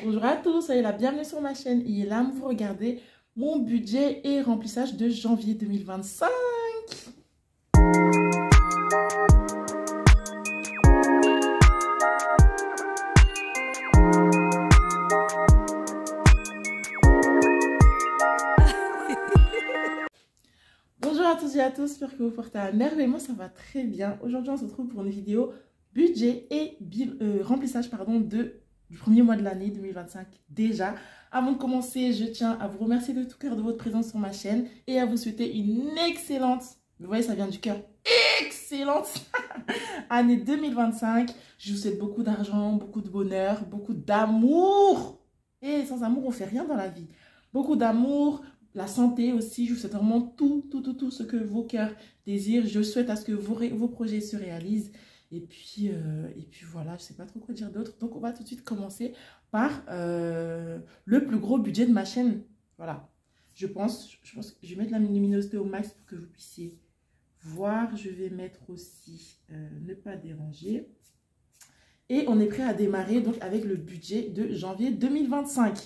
Bonjour à tous, soyez la bienvenue sur ma chaîne. Il est là, vous regardez mon budget et remplissage de janvier 2025. Bonjour à tous et à tous, j'espère que vous portez à merveille. Moi ça va très bien. Aujourd'hui on se retrouve pour une vidéo budget et remplissage du premier mois de l'année 2025 déjà. Avant de commencer, je tiens à vous remercier de tout cœur de votre présence sur ma chaîne et à vous souhaiter une excellente, vous voyez ça vient du cœur, excellente année 2025. Je vous souhaite beaucoup d'argent, beaucoup de bonheur, beaucoup d'amour. Et sans amour on fait rien dans la vie. Beaucoup d'amour, la santé aussi. Je vous souhaite vraiment tout ce que vos cœurs désirent. Je souhaite à ce que vos projets se réalisent. Et puis voilà, je ne sais pas trop quoi dire d'autre. Donc, on va tout de suite commencer par le plus gros budget de ma chaîne. Voilà. Je pense que je vais mettre la luminosité au max pour que vous puissiez voir. Je vais mettre aussi ne pas déranger. Et on est prêt à démarrer donc avec le budget de janvier 2025.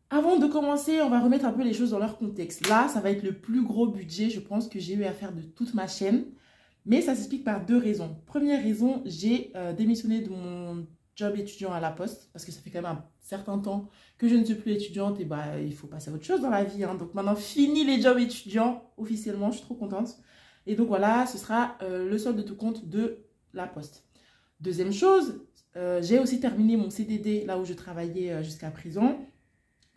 Avant de commencer, on va remettre un peu les choses dans leur contexte. Là, ça va être le plus gros budget, je pense, que j'ai eu à faire de toute ma chaîne. Mais ça s'explique par deux raisons. Première raison, j'ai démissionné de mon job étudiant à la Poste. Parce que ça fait quand même un certain temps que je ne suis plus étudiante. Et bah, il faut passer à autre chose dans la vie. Hein. Donc maintenant, fini les jobs étudiants officiellement. Je suis trop contente. Et donc voilà, ce sera le solde de tout compte de la Poste. Deuxième chose, j'ai aussi terminé mon CDD là où je travaillais jusqu'à présent.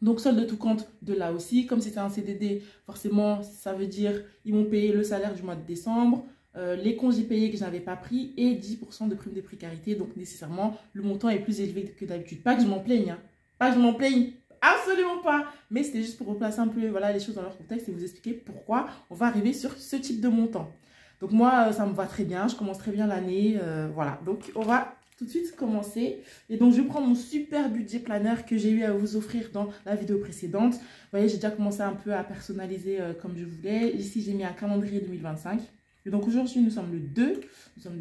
Donc, solde de tout compte de là aussi. Comme c'était un CDD, forcément, ça veut dire ils m'ont payé le salaire du mois de décembre, les congés payés que je n'avais pas pris et 10% de prime de précarité. Donc, nécessairement, le montant est plus élevé que d'habitude. Pas que je m'en plaigne, hein. Pas que je m'en plaigne. Absolument pas. Mais c'était juste pour replacer un peu voilà, les choses dans leur contexte et vous expliquer pourquoi on va arriver sur ce type de montant. Donc, moi, ça me va très bien. Je commence très bien l'année. Voilà. Donc, on va tout de suite commencer. Et donc, je prends mon super budget planner que j'ai eu à vous offrir dans la vidéo précédente. Vous voyez, j'ai déjà commencé un peu à personnaliser comme je voulais. Ici, j'ai mis un calendrier 2025. Et donc, aujourd'hui, nous sommes le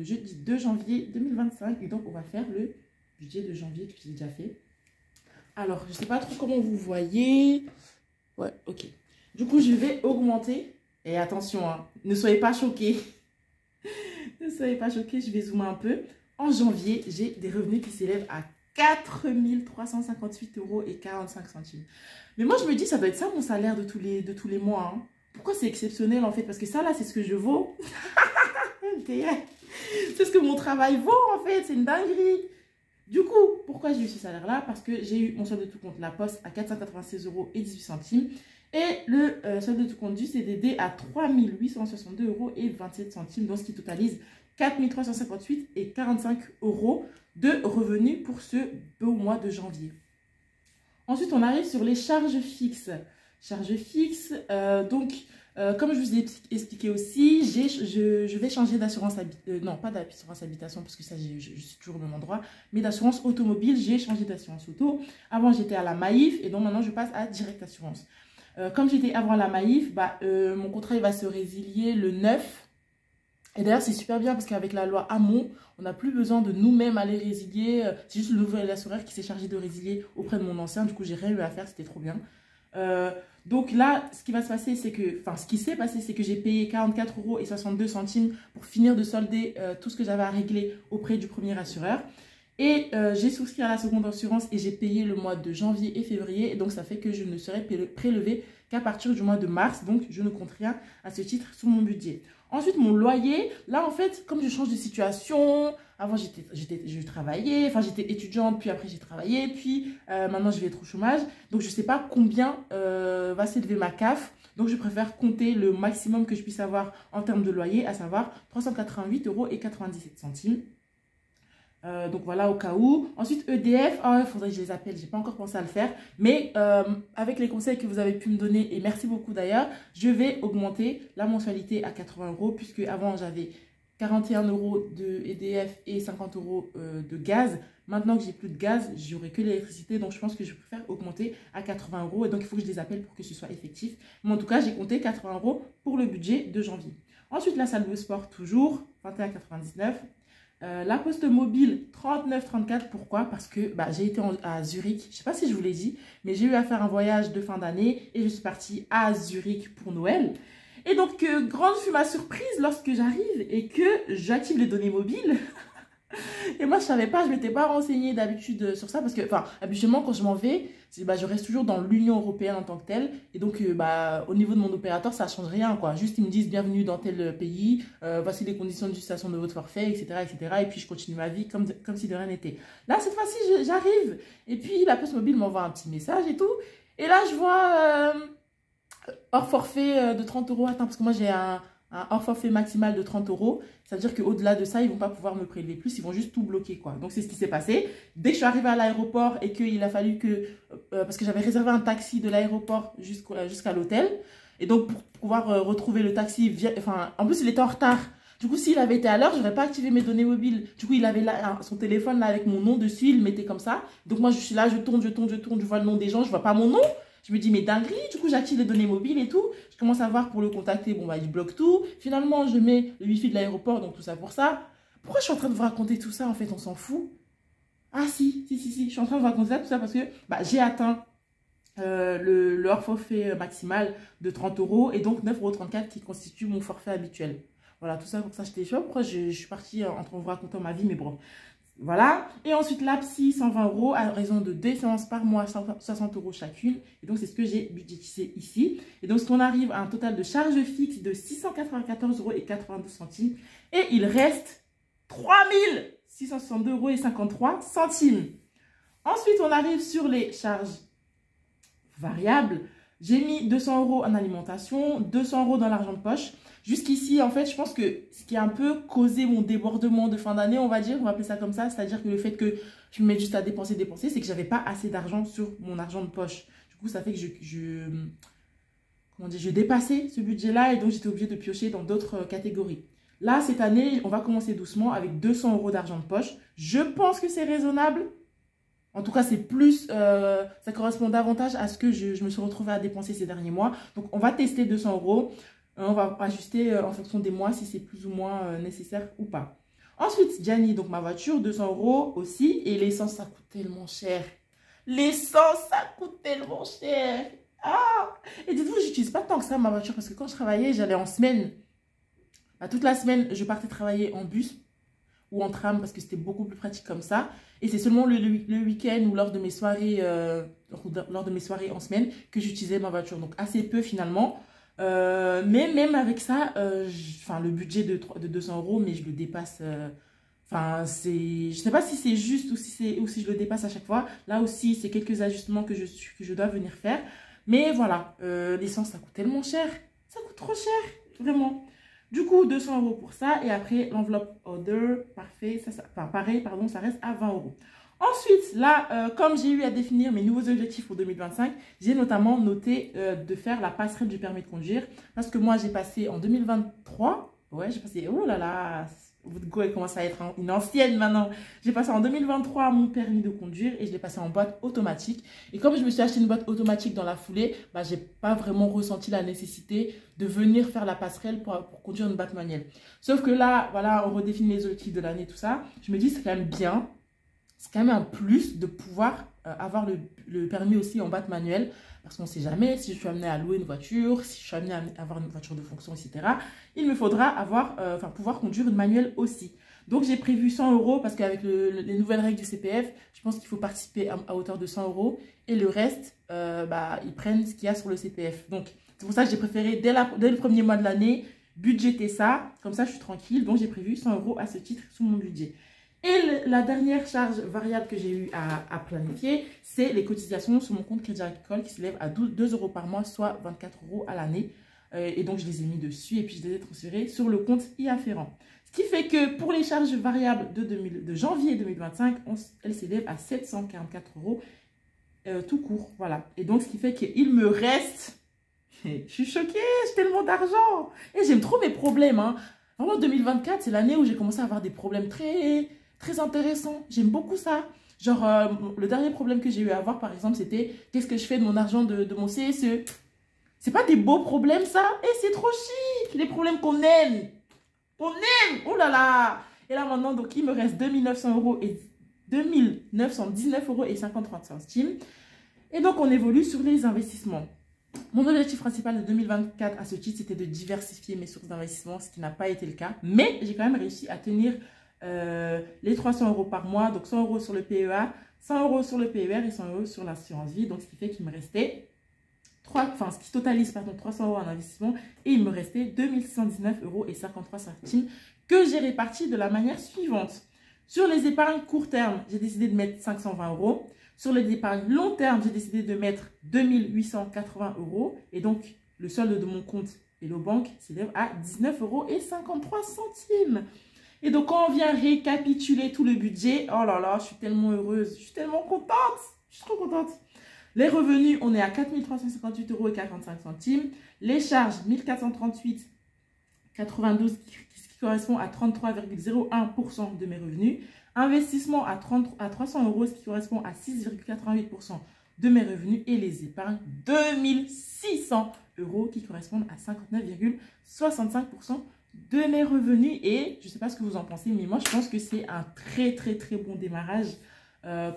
jeudi 2 janvier 2025. Et donc, on va faire le budget de janvier que j'ai déjà fait. Alors, je ne sais pas trop comment vous voyez. Ouais, ok. Du coup, je vais augmenter. Et attention, hein, ne soyez pas choqués. Ne soyez pas choqués, je vais zoomer un peu. En janvier, j'ai des revenus qui s'élèvent à 4 358,45 €. Mais moi, je me dis, ça doit être ça mon salaire de tous les mois. Hein. Pourquoi c'est exceptionnel en fait? Parce que ça, là, c'est ce que je vaux. C'est ce que mon travail vaut en fait. C'est une dinguerie. Du coup, pourquoi j'ai eu ce salaire-là? Parce que j'ai eu mon solde de tout compte la Poste à 496,18 € et le solde de tout compte du CDD à 3 862,27 €, donc ce qui totalise 4 358,45 € de revenus pour ce beau mois de janvier. Ensuite, on arrive sur les charges fixes. Charges fixes, comme je vous ai expliqué aussi, je vais changer d'assurance habitation, non pas d'assurance habitation parce que ça je suis toujours au même endroit, mais d'assurance automobile, j'ai changé d'assurance auto. Avant j'étais à la Maïf et donc maintenant je passe à Direct Assurance. Comme j'étais avant à la Maïf, mon contrat il va se résilier le 9. Et d'ailleurs, c'est super bien parce qu'avec la loi Hamon, on n'a plus besoin de nous-mêmes aller résilier. C'est juste le nouvel assureur qui s'est chargé de résilier auprès de mon ancien. Du coup, j'ai rien eu à faire, c'était trop bien. Donc là, ce qui va se passer, c'est que, ce qui s'est passé, c'est que j'ai payé 44,62 € pour finir de solder tout ce que j'avais à régler auprès du premier assureur. Et j'ai souscrit à la seconde assurance et j'ai payé le mois de janvier et février. Et donc, ça fait que je ne serai prélevée qu'à partir du mois de mars. Donc, je ne compte rien à ce titre sur mon budget. Ensuite, mon loyer, là, en fait, comme je change de situation, avant, je travaillais, enfin, j'étais étudiante, puis après, j'ai travaillé, puis maintenant, je vais être au chômage. Donc, je ne sais pas combien va s'élever ma CAF. Donc, je préfère compter le maximum que je puisse avoir en termes de loyer, à savoir 388,97 €. Donc voilà au cas où. Ensuite EDF, il faudrait que je les appelle, j'ai pas encore pensé à le faire, mais avec les conseils que vous avez pu me donner, et merci beaucoup d'ailleurs, je vais augmenter la mensualité à 80 € puisque avant j'avais 41 € de EDF et 50 € de gaz. Maintenant que j'ai plus de gaz, j'aurai que l'électricité, donc je pense que je préfère augmenter à 80 € et donc il faut que je les appelle pour que ce soit effectif. Mais en tout cas, j'ai compté 80 € pour le budget de janvier. Ensuite, la salle de sport toujours, 21,99 €. La Poste Mobile 39,34. Pourquoi? Parce que bah, j'ai été à Zurich. Je ne sais pas si je vous l'ai dit, mais j'ai eu à faire un voyage de fin d'année et je suis partie à Zurich pour Noël. Et donc, grande fut ma surprise lorsque j'arrive et que j'active les données mobiles. Et moi, je savais pas, je m'étais pas renseignée d'habitude sur ça parce que, enfin, habituellement, quand je m'en vais, bah, je reste toujours dans l'Union européenne en tant que telle. Et donc, bah, au niveau de mon opérateur, ça change rien, quoi. Juste, ils me disent bienvenue dans tel pays, voici les conditions d'utilisation de votre forfait, etc., etc. Et puis, je continue ma vie comme si de rien n'était. Là, cette fois-ci, j'arrive. Et puis, la Poste Mobile m'envoie un petit message et tout. Et là, je vois hors forfait de 30 euros. Attends, parce que moi, j'ai un hors forfait maximal de 30 euros. Ça veut dire qu'au-delà de ça, ils ne vont pas pouvoir me prélever plus, ils vont juste tout bloquer, quoi. Donc, c'est ce qui s'est passé. Dès que je suis arrivée à l'aéroport et qu'il a fallu que... parce que j'avais réservé un taxi de l'aéroport jusqu'à l'hôtel. Et donc, pour pouvoir retrouver le taxi... Enfin, en plus, il était en retard. Du coup, s'il avait été à l'heure, je n'aurais pas activé mes données mobiles. Du coup, il avait là, son téléphone là, avec mon nom dessus, il le mettait comme ça. Donc, moi, je suis là, je tourne, je vois le nom des gens, je ne vois pas mon nom. Je me dis, mais dinguerie, du coup, j'active les données mobiles et tout. Je commence à voir pour le contacter. Bon, bah, il bloque tout. Finalement, je mets le wifi de l'aéroport, donc tout ça pour ça. Pourquoi je suis en train de vous raconter tout ça, en fait, on s'en fout? Ah, si. Je suis en train de vous raconter ça, tout ça parce que bah, j'ai atteint le hors forfait maximal de 30 euros et donc 9,34 € qui constitue mon forfait habituel. Voilà, tout ça pour ça, je sais pas pourquoi je suis partie en train de vous raconter ma vie, mais bon. Voilà. Et ensuite, la psy, 120 € à raison de 2 séances par mois, 60 € chacune. Et donc, c'est ce que j'ai budgétisé ici. Et donc, on arrive à un total de charges fixes de 694,92 €. Et il reste 3662,53 €. Ensuite, on arrive sur les charges variables. J'ai mis 200 € en alimentation, 200 € dans l'argent de poche. Jusqu'ici, en fait, je pense que ce qui a un peu causé mon débordement de fin d'année, on va appeler ça comme ça, c'est-à-dire que le fait que je me mette juste à dépenser, c'est que j'avais pas assez d'argent sur mon argent de poche. Du coup, ça fait que je dépassais ce budget-là et donc j'étais obligée de piocher dans d'autres catégories. Là, cette année, on va commencer doucement avec 200 € d'argent de poche. Je pense que c'est raisonnable. En tout cas, c'est plus, ça correspond davantage à ce que je me suis retrouvée à dépenser ces derniers mois. Donc, on va tester 200 €. On va ajuster en fonction des mois si c'est plus ou moins nécessaire ou pas. Ensuite, Gianni, donc ma voiture, 200 € aussi. Et l'essence, ça coûte tellement cher. L'essence, ça coûte tellement cher. Ah! Et dites-vous, j'utilise pas tant que ça ma voiture parce que quand je travaillais, j'allais en semaine. Bah, toute la semaine, je partais travailler en bus ou en tram parce que c'était beaucoup plus pratique comme ça. Et c'est seulement le week-end ou lors de mes soirées en semaine que j'utilisais ma voiture. Donc assez peu finalement. Mais même avec ça, le budget de 200 €, mais je le dépasse. Je sais pas si c'est juste ou si je le dépasse à chaque fois. Là aussi, c'est quelques ajustements que je dois venir faire. Mais voilà, l'essence, ça coûte tellement cher. Ça coûte trop cher, vraiment. Du coup, 200 € pour ça. Et après, l'enveloppe order, parfait. Pareil, pardon, ça reste à 20 €. Ensuite, là, comme j'ai eu à définir mes nouveaux objectifs pour 2025, j'ai notamment noté de faire la passerelle du permis de conduire. Parce que moi, j'ai passé en 2023. Ouais, j'ai passé... Oh là là, votre go, elle commence à être une ancienne maintenant. J'ai passé en 2023 mon permis de conduire et je l'ai passé en boîte automatique. Et comme je me suis acheté une boîte automatique dans la foulée, bah, j'ai pas vraiment ressenti la nécessité de venir faire la passerelle pour conduire une boîte manuelle. Sauf que là, voilà, on redéfinit les objectifs de l'année, tout ça. Je me dis, c'est quand même bien. C'est quand même un plus de pouvoir avoir le permis aussi en boîte manuelle. Parce qu'on ne sait jamais si je suis amenée à louer une voiture, si je suis amenée à avoir une voiture de fonction, etc. Il me faudra pouvoir conduire une manuelle aussi. Donc, j'ai prévu 100 € parce qu'avec les nouvelles règles du CPF, je pense qu'il faut participer à hauteur de 100 €. Et le reste, ils prennent ce qu'il y a sur le CPF. Donc, c'est pour ça que j'ai préféré, dès le premier mois de l'année, budgéter ça. Comme ça, je suis tranquille. Donc, j'ai prévu 100 € à ce titre sur mon budget. Et la dernière charge variable que j'ai eu à planifier, c'est les cotisations sur mon compte Crédit Agricole qui s'élèvent à 2 € par mois, soit 24 € à l'année. Et donc, je les ai mis dessus et puis je les ai transférés sur le compte y afférent. Ce qui fait que pour les charges variables de janvier 2025, elles s'élèvent à 744 € tout court. Voilà. Et donc, ce qui fait qu'il me reste... Je suis choquée, j'ai tellement d'argent. Et j'aime trop mes problèmes. Hein. Vraiment, 2024, c'est l'année où j'ai commencé à avoir des problèmes très intéressant. J'aime beaucoup ça. Genre, le dernier problème que j'ai eu à avoir, par exemple, c'était qu'est-ce que je fais de mon argent de mon CSE. C'est pas des beaux problèmes, ça. Et c'est trop chic. Les problèmes qu'on aime. On aime. Oh là là. Et là maintenant, donc il me reste 2900 euros et 2919 euros et 53 centimes. Et donc on évolue sur les investissements. Mon objectif principal de 2024 à ce titre, c'était de diversifier mes sources d'investissement, ce qui n'a pas été le cas. Mais j'ai quand même réussi à tenir les 300 euros par mois, donc 100 euros sur le PEA, 100 euros sur le PER et 100 euros sur l'assurance vie. Donc ce qui fait qu'il me restait ce qui totalise 300 euros en investissement et il me restait 2619 euros et 53 centimes que j'ai répartis de la manière suivante. Sur les épargnes court terme, j'ai décidé de mettre 520 euros. Sur les épargnes long terme, j'ai décidé de mettre 2880 euros. Et donc, le solde de mon compte Hello Bank s'élève à 19 euros et 53 centimes. Et donc, quand on vient récapituler tout le budget, oh là là, je suis tellement heureuse, je suis tellement contente, je suis trop contente. Les revenus, on est à 4 358 euros et 45 centimes. Les charges, 1438,92 qui correspond à 33,01% de mes revenus. Investissement à 300 euros, ce qui correspond à 6,88% de mes revenus. Et les épargnes, 2600 euros qui correspondent à 59,65% de mes revenus. Et je ne sais pas ce que vous en pensez, mais moi, je pense que c'est un très, très, très bon démarrage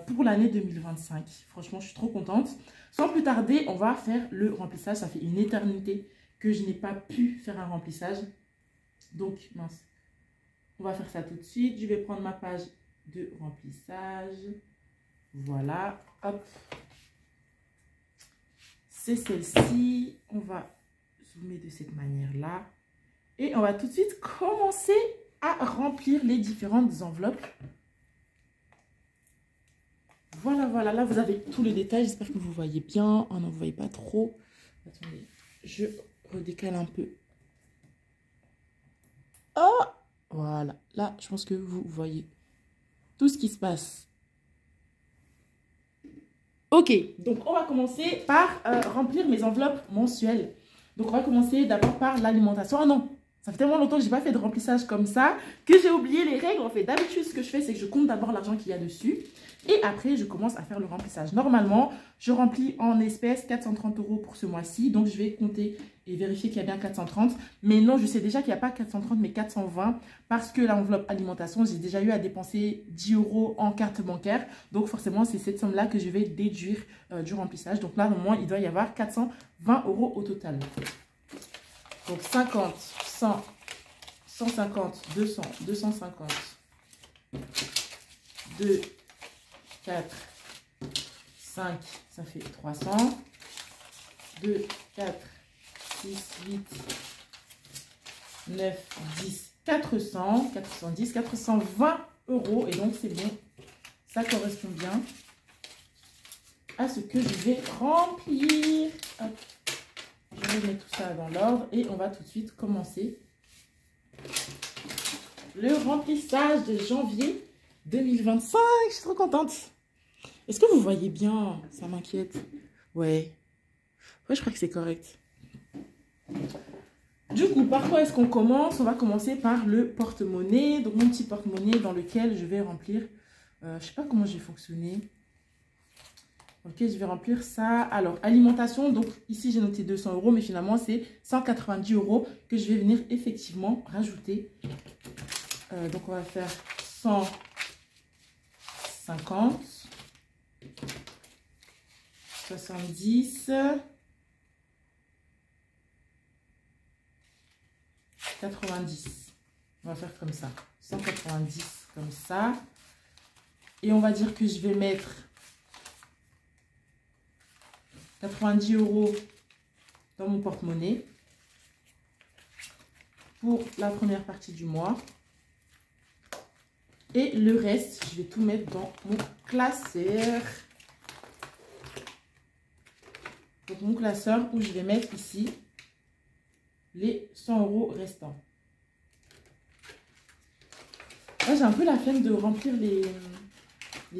pour l'année 2025. Franchement, je suis trop contente. Sans plus tarder, on va faire le remplissage. Ça fait une éternité que je n'ai pas pu faire un remplissage. Donc, mince. On va faire ça tout de suite. Je vais prendre ma page de remplissage. Voilà. Hop. C'est celle-ci. On va zoomer de cette manière-là. Et on va tout de suite commencer à remplir les différentes enveloppes. Voilà, voilà, là vous avez tous les détails, j'espère que vous voyez bien. Oh non, vous voyez pas trop. Attendez, je redécale un peu. Oh, voilà, là je pense que vous voyez tout ce qui se passe. Ok, donc on va commencer par remplir mes enveloppes mensuelles. Donc on va commencer d'abord par l'alimentation. Ah non, ça fait tellement longtemps que je n'ai pas fait de remplissage comme ça que j'ai oublié les règles. En fait, d'habitude, ce que je fais, c'est que je compte d'abord l'argent qu'il y a dessus. Et après, je commence à faire le remplissage. Normalement, je remplis en espèces 430 euros pour ce mois-ci. Donc, je vais compter et vérifier qu'il y a bien 430. Mais non, je sais déjà qu'il n'y a pas 430, mais 420. Parce que l'enveloppe alimentation, j'ai déjà eu à dépenser 10 euros en carte bancaire. Donc, forcément, c'est cette somme-là que je vais déduire du remplissage. Donc là, au moins, il doit y avoir 420 euros au total. Donc, 50, 100, 150, 200, 250, 2, 4, 5, ça fait 300, 2, 4, 6, 8, 9, 10, 400, 410, 420 euros. Et donc, c'est bon, ça correspond bien à ce que je vais remplir. Hop. Je vais mettre tout ça dans l'ordre et on va tout de suite commencer le remplissage de janvier 2025. Je suis trop contente. Est-ce que vous voyez bien? Ça m'inquiète. Ouais. Ouais, je crois que c'est correct. Du coup, par quoi est-ce qu'on commence? On va commencer par le porte-monnaie. Donc, mon petit porte-monnaie dans lequel je vais remplir... je ne sais pas comment j'ai fonctionné. Ok, je vais remplir ça. Alors, alimentation. Donc, ici, j'ai noté 200 euros. Mais finalement, c'est 190 euros que je vais venir effectivement rajouter. Donc, on va faire 150. 70, 90. On va faire comme ça. 190 comme ça. Et on va dire que je vais mettre 90 euros dans mon porte-monnaie pour la première partie du mois. Et le reste, je vais tout mettre dans mon classeur. Donc, mon classeur où je vais mettre ici les 100 euros restants. Là, j'ai un peu la flemme de remplir les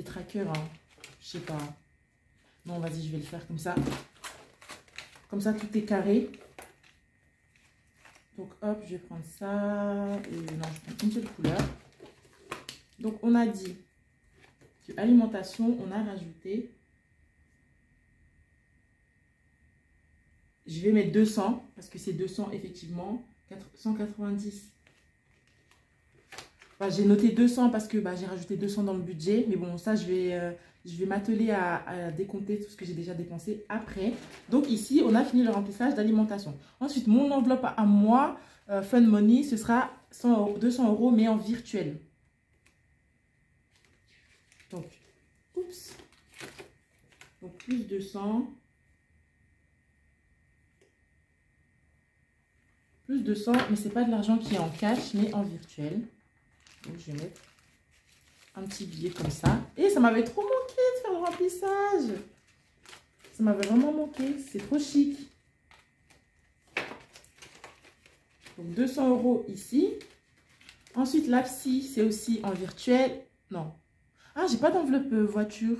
trackers. Hein. Je sais pas. Non, vas-y, je vais le faire comme ça. Comme ça, tout est carré. Donc, hop, je vais prendre ça. Et non, je prends une seule couleur. Donc, on a dit que alimentation, on a rajouté... Je vais mettre 200 parce que c'est 200 effectivement. 190 j'ai noté 200 parce que j'ai rajouté 200 dans le budget. Mais bon, ça, je vais m'atteler à décompter tout ce que j'ai déjà dépensé après. Donc ici, on a fini le remplissage d'alimentation. Ensuite, mon enveloppe à moi, Fun Money, ce sera 200 euros, mais en virtuel. Donc, oups. Donc, plus 200. Plus 200, mais c'est pas de l'argent qui est en cash, mais en virtuel. Donc, je vais mettre un petit billet comme ça. Et ça m'avait trop manqué de faire le remplissage. Ça m'avait vraiment manqué. C'est trop chic. Donc, 200 euros ici. Ensuite, la psy, c'est aussi en virtuel. Non. Ah, j'ai pas d'enveloppe voiture.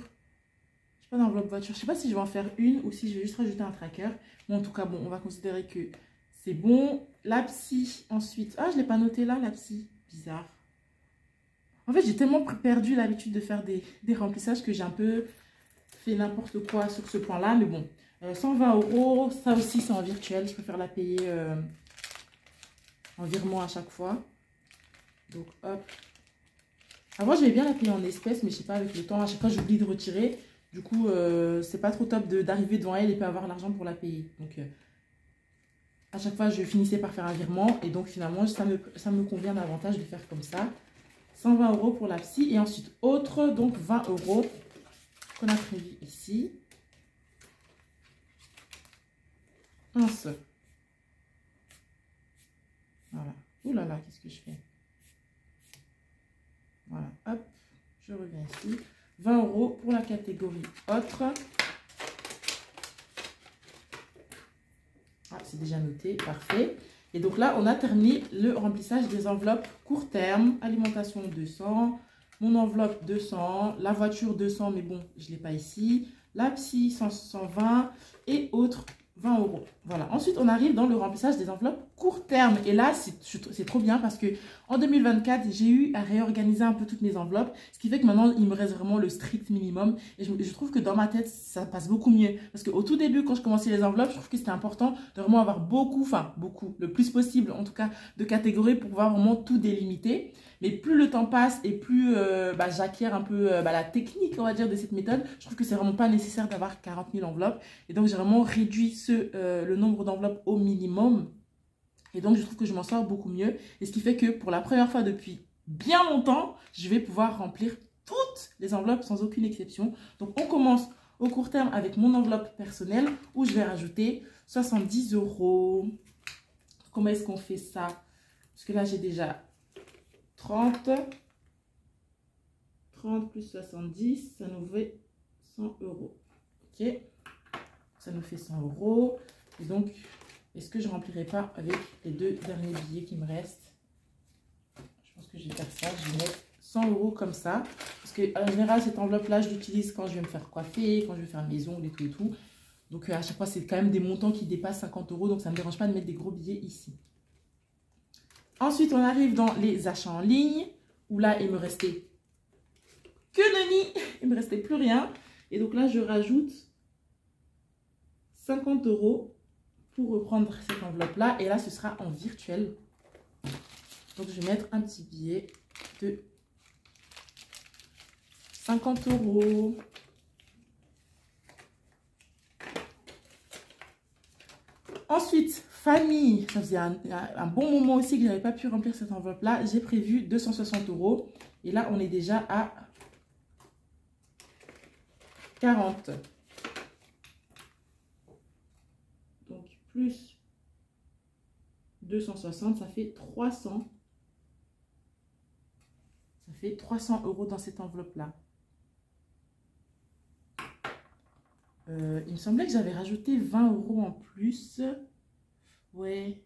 J'ai pas d'enveloppe voiture. Je sais pas si je vais en faire une ou si je vais juste rajouter un tracker. Mais en tout cas, bon, on va considérer que c'est bon. La psy, ensuite. Ah, je l'ai pas noté là, la psy. Bizarre. En fait, j'ai tellement perdu l'habitude de faire des remplissages que j'ai un peu fait n'importe quoi sur ce point-là. Mais bon, 120 euros, ça aussi, c'est en virtuel. Je préfère la payer en virement à chaque fois. Donc, hop. Avant, j'aimais bien la payer en espèces, mais je sais pas, avec le temps, à chaque fois, j'oublie de retirer. Du coup, c'est pas trop top d'arriver devant elle et pas avoir l'argent pour la payer. Donc, à chaque fois, je finissais par faire un virement. Et donc, finalement, ça me convient davantage de faire comme ça. 120 euros pour la psy. Et ensuite, autre, donc 20 euros qu'on a prévu ici. Mince. Voilà. Ouh là là, qu'est-ce que je fais? Voilà, hop, je reviens ici. 20 euros pour la catégorie autre. Ah, c'est déjà noté, parfait. Et donc là, on a terminé le remplissage des enveloppes court terme. Alimentation 200, mon enveloppe 200, la voiture 200, mais bon, je ne l'ai pas ici. La psy 120 et autres 20 euros. Voilà. Ensuite, on arrive dans le remplissage des enveloppes court terme. Et là, c'est trop bien parce que en 2024, j'ai eu à réorganiser un peu toutes mes enveloppes. Ce qui fait que maintenant, il me reste vraiment le strict minimum. Et je trouve que dans ma tête, ça passe beaucoup mieux. Parce qu'au tout début, quand je commençais les enveloppes, je trouve que c'était important de vraiment avoir beaucoup, le plus possible en tout cas, de catégories pour pouvoir vraiment tout délimiter. Mais plus le temps passe et plus j'acquiers un peu la technique, on va dire, de cette méthode, je trouve que c'est vraiment pas nécessaire d'avoir 40 000 enveloppes. Et donc, j'ai vraiment réduit le nombre d'enveloppes au minimum. Et donc, je trouve que je m'en sors beaucoup mieux. Et ce qui fait que pour la première fois depuis bien longtemps, je vais pouvoir remplir toutes les enveloppes sans aucune exception. Donc, on commence au court terme avec mon enveloppe personnelle où je vais rajouter 70 euros. Comment est-ce qu'on fait ça? Parce que là, j'ai déjà 30 plus 70, ça nous fait 100 euros. Ok, ça nous fait 100 euros. Et donc, est-ce que je ne remplirai pas avec les deux derniers billets qui me restent? Je pense que je vais faire ça. Je vais mettre 100 euros comme ça. Parce qu'en général, cette enveloppe-là, je l'utilise quand je vais me faire coiffer, quand je vais faire mes ongles et tout. Donc, à chaque fois, c'est quand même des montants qui dépassent 50 euros. Donc, ça ne me dérange pas de mettre des gros billets ici. Ensuite, on arrive dans les achats en ligne. Où là, il me restait que nenni. Il me restait plus rien. Et donc là, je rajoute 50 euros pour reprendre cette enveloppe-là. Et là, ce sera en virtuel. Donc, je vais mettre un petit billet de 50 euros. Ensuite, famille. Ça faisait un bon moment aussi que je n'avais pas pu remplir cette enveloppe-là. J'ai prévu 260 euros. Et là, on est déjà à 40. Donc, plus 260, ça fait 300. Ça fait 300 euros dans cette enveloppe-là. Il me semblait que j'avais rajouté 20 euros en plus. Ouais.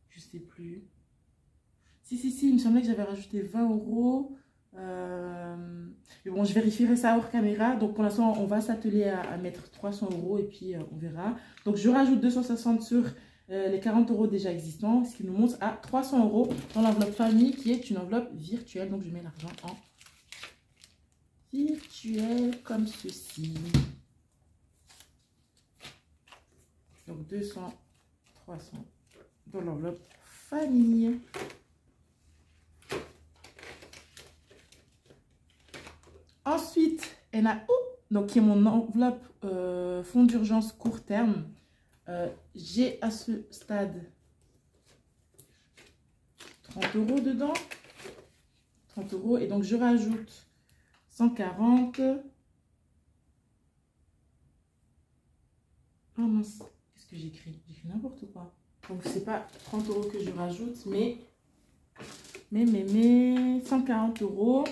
Je sais plus. Si, il me semblait que j'avais rajouté 20 euros. Mais bon, je vérifierai ça hors caméra. Donc, pour l'instant, on va s'atteler à mettre 300 euros et puis on verra. Donc, je rajoute 260 sur les 40 euros déjà existants, ce qui nous monte à 300 euros dans l'enveloppe famille qui est une enveloppe virtuelle. Donc, je mets l'argent en virtuel comme ceci. Donc, 200, 300 dans l'enveloppe famille. Ensuite, il y en a, donc qui est mon enveloppe fonds d'urgence court terme. J'ai à ce stade 30 € dedans. 30 € et donc je rajoute 140. Oh mince, qu'est-ce que j'écris? J'écris n'importe quoi. Donc c'est pas 30 € que je rajoute, mais 140 €.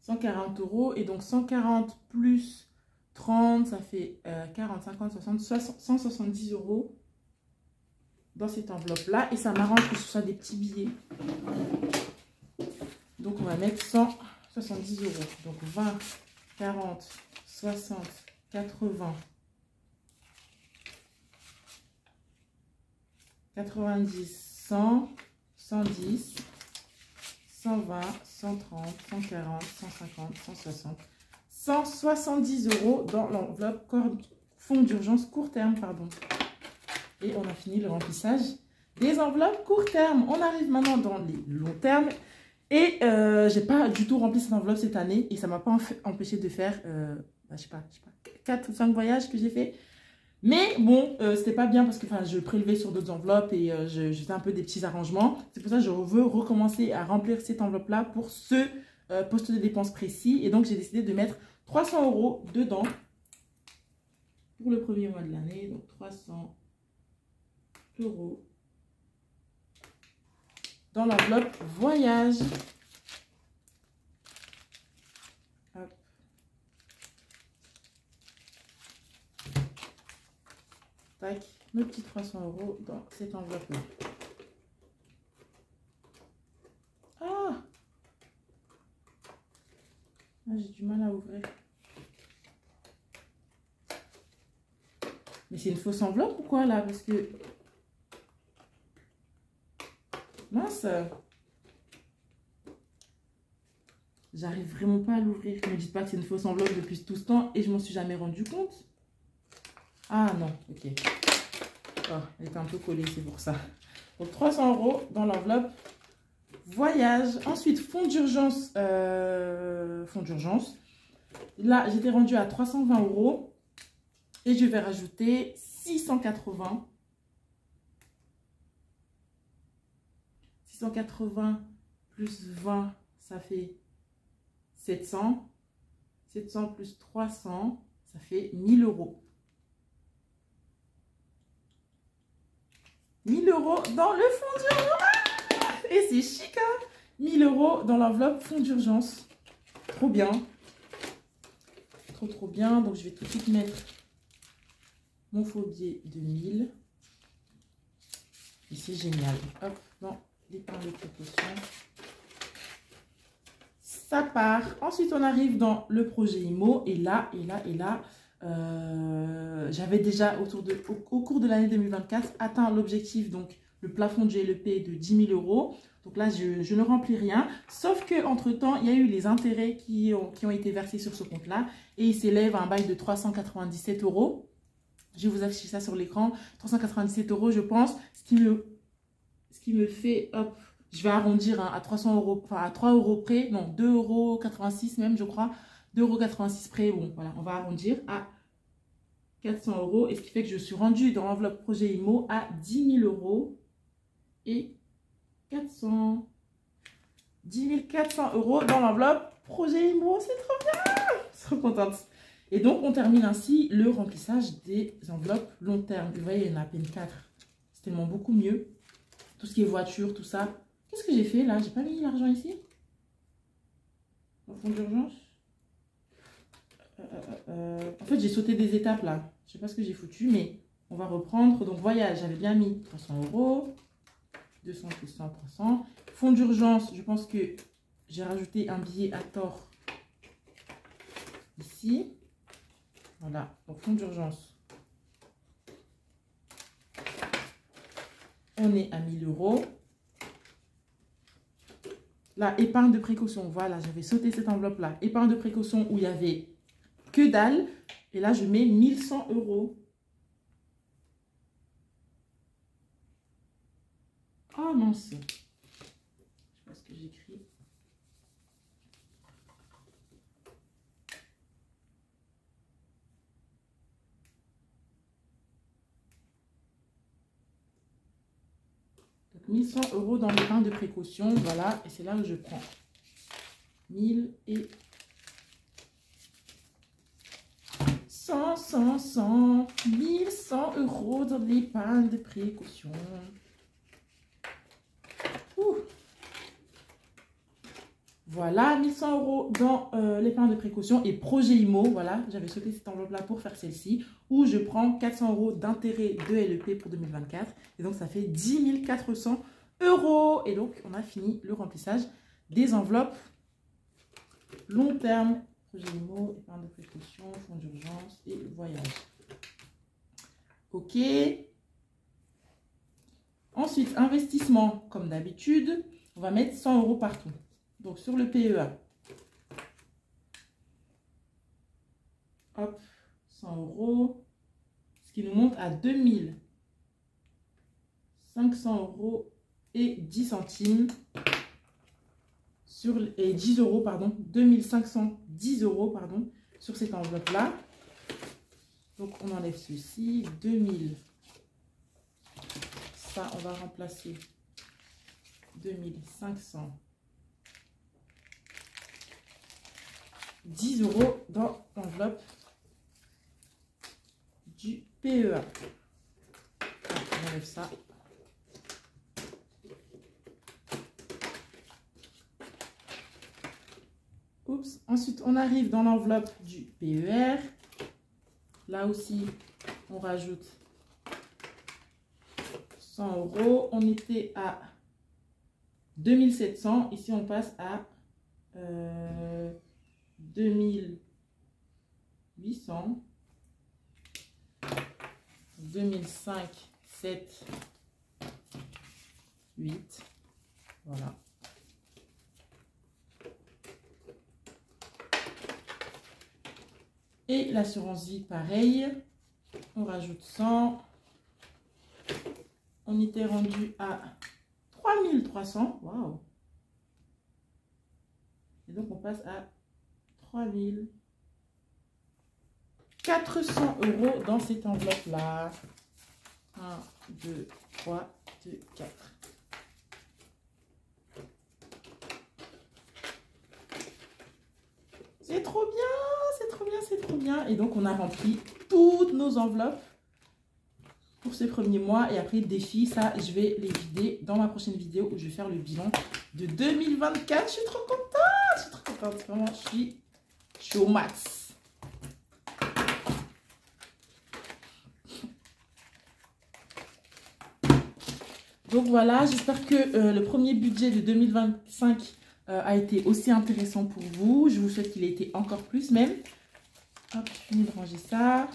140 € et donc 140 plus 30, ça fait 40, 50, 60, 170 € dans cette enveloppe-là. Et ça m'arrange que ce soit des petits billets. Donc on va mettre 170 €. Donc 20, 40, 60, 80, 90, 100, 110, 120, 130, 140, 150, 160, 170 € dans l'enveloppe fonds d'urgence court terme, pardon. Et on a fini le remplissage des enveloppes court terme. On arrive maintenant dans les longs termes. Et j'ai pas du tout rempli cette enveloppe cette année. Et ça m'a pas empêché de faire, je sais pas, 4 ou 5 voyages que j'ai fait. Mais bon, c'était pas bien parce que je prélevais sur d'autres enveloppes et je faisais un peu des petits arrangements. C'est pour ça que je veux recommencer à remplir cette enveloppe-là pour ce poste de dépenses précis. Et donc, j'ai décidé de mettre 300 € dedans pour le premier mois de l'année. Donc, 300 € dans l'enveloppe voyage. Hop. Tac, mes petits 300 € dans cette enveloppe-là. Ah, j'ai du mal à ouvrir. Mais c'est une fausse enveloppe ou quoi là? Parce que... mince. J'arrive vraiment pas à l'ouvrir. Ne me dites pas que c'est une fausse enveloppe depuis tout ce temps et je m'en suis jamais rendu compte. Ah non, ok. Oh, elle était un peu collée, c'est pour ça. Donc 300 € dans l'enveloppe voyage. Ensuite, fonds d'urgence. Fonds d'urgence. Là, j'étais rendue à 320 € et je vais rajouter 680. 680 plus 20, ça fait 700. 700 plus 300, ça fait 1000 €. 1000 € dans le fonds d'urgence. Et c'est chic, hein? 1000 € dans l'enveloppe fonds d'urgence. Trop bien. Trop bien. Donc, je vais tout de suite mettre mon faux billet de 1000. Et c'est génial. Hop, dans l'épargne de précaution. Ça part. Ensuite, on arrive dans le projet IMO. Et là, j'avais déjà au cours de l'année 2024 atteint l'objectif, donc le plafond de GLP de 10 000 €. Donc là, je ne remplis rien. Sauf qu'entre-temps, il y a eu les intérêts qui ont été versés sur ce compte-là. Et il s'élève à un bail de 397 €. Je vais vous afficher ça sur l'écran. 397 €, je pense. Ce qui me fait, hop, je vais arrondir à 300 €, enfin à 3 € près. Non, 2,86 € même, je crois. 2,86 € près. Bon, voilà, on va arrondir à 400 €. Et ce qui fait que je suis rendue dans l'enveloppe projet IMO à 10 000 € et 400. 10 400 € dans l'enveloppe projet IMO. C'est trop bien! Je suis trop contente. Et donc, on termine ainsi le remplissage des enveloppes long terme. Vous voyez, il y en a à peine 4. C'est tellement beaucoup mieux. Tout ce qui est voiture, tout ça. Qu'est-ce que j'ai fait là? J'ai pas mis l'argent ici? Au fond d'urgence? En fait, j'ai sauté des étapes là. Je sais pas ce que j'ai foutu, mais on va reprendre. Donc, voyage, j'avais bien mis 300 €. 200 plus 100, 300. Fonds d'urgence, je pense que j'ai rajouté un billet à tort ici. Voilà, donc fonds d'urgence. On est à 1000 €. Là, épargne de précaution. Voilà, j'avais sauté cette enveloppe-là. Épargne de précaution où il y avait que dalle. Et là, je mets 1100 €. Oh mince. Je sais pas ce que j'écris. 1100 € dans l'épargne de précaution. Voilà, et c'est là où je prends 1000 et 100, 100, 100, 1100 € dans l'épargne de précaution. Ouh. Voilà, 1100 € dans l'épargne de précaution et projet IMO. Voilà, j'avais sauté cette enveloppe-là pour faire celle-ci, où je prends 400 € d'intérêt de LEP pour 2024. Et donc, ça fait 10 400 €. Et donc, on a fini le remplissage des enveloppes long terme. Projet IMO, épargne de précaution, fonds d'urgence et voyage. Ok. Ensuite, investissement, comme d'habitude, on va mettre 100 € partout. Donc, sur le PEA. Hop, 100 €. Ce qui nous monte à 2500 € et 10 centimes. Et 10 €, pardon. 2510 € pardon, sur cette enveloppe-là. Donc, on enlève ceci. 2000. Ça, on va remplacer 2500. 10 € dans l'enveloppe du PEA. On enlève ça. Oups. Ensuite, on arrive dans l'enveloppe du PER. Là aussi, on rajoute 100 €. On était à 2700. Ici, on passe à 2800, 2005, 7, 8, voilà. Et l'assurance vie, pareil, on rajoute 100, on était rendu à 3300, waouh. Et donc, on passe à 3400 € dans cette enveloppe-là. 1, 2, 3, 2, 4. C'est trop bien, c'est trop bien, c'est trop bien. Et donc, on a rempli toutes nos enveloppes pour ces premiers mois. Et après, défi, ça, je vais les vider dans ma prochaine vidéo où je vais faire le bilan de 2024. Je suis trop contente. Je suis trop contente, vraiment, je suis au max. Donc voilà, j'espère que le premier budget de 2025 a été aussi intéressant pour vous. Je vous souhaite qu'il ait été encore plus même. Hop, je finis de ranger ça.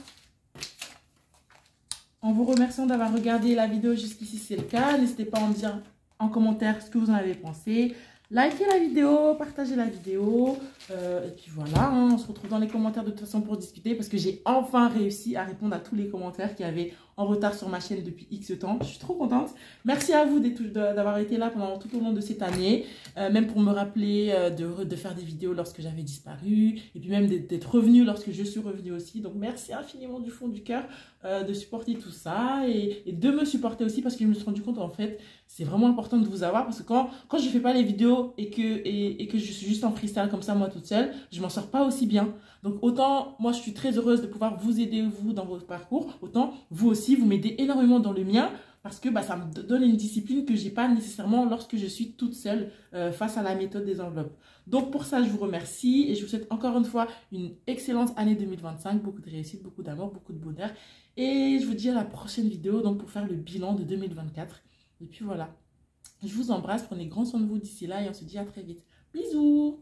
En vous remerciant d'avoir regardé la vidéo jusqu'ici, c'est le cas. N'hésitez pas à me dire en commentaire ce que vous en avez pensé. Likez la vidéo, partagez la vidéo. Et puis voilà, hein, on se retrouve dans les commentaires de toute façon pour discuter. Parce que j'ai enfin réussi à répondre à tous les commentaires qui avaient en retard sur ma chaîne depuis X temps. Je suis trop contente. Merci à vous d'avoir été là pendant tout au long de cette année. Même pour me rappeler de faire des vidéos lorsque j'avais disparu. Et puis même d'être revenu lorsque je suis revenue aussi. Donc merci infiniment du fond du cœur de supporter tout ça. Et de me supporter aussi parce que je me suis rendu compte en fait, c'est vraiment important de vous avoir. Parce que quand je ne fais pas les vidéos et que je suis juste en freestyle comme ça moi toute seule, je m'en sors pas aussi bien. Donc autant moi je suis très heureuse de pouvoir vous aider vous dans votre parcours, autant vous aussi vous m'aidez énormément dans le mien parce que ça me donne une discipline que j'ai pas nécessairement lorsque je suis toute seule face à la méthode des enveloppes. Donc pour ça je vous remercie et je vous souhaite encore une fois une excellente année 2025, beaucoup de réussite, beaucoup d'amour, beaucoup de bonheur et je vous dis à la prochaine vidéo donc pour faire le bilan de 2024 et puis voilà. Je vous embrasse, prenez grand soin de vous d'ici là et on se dit à très vite. Bisous!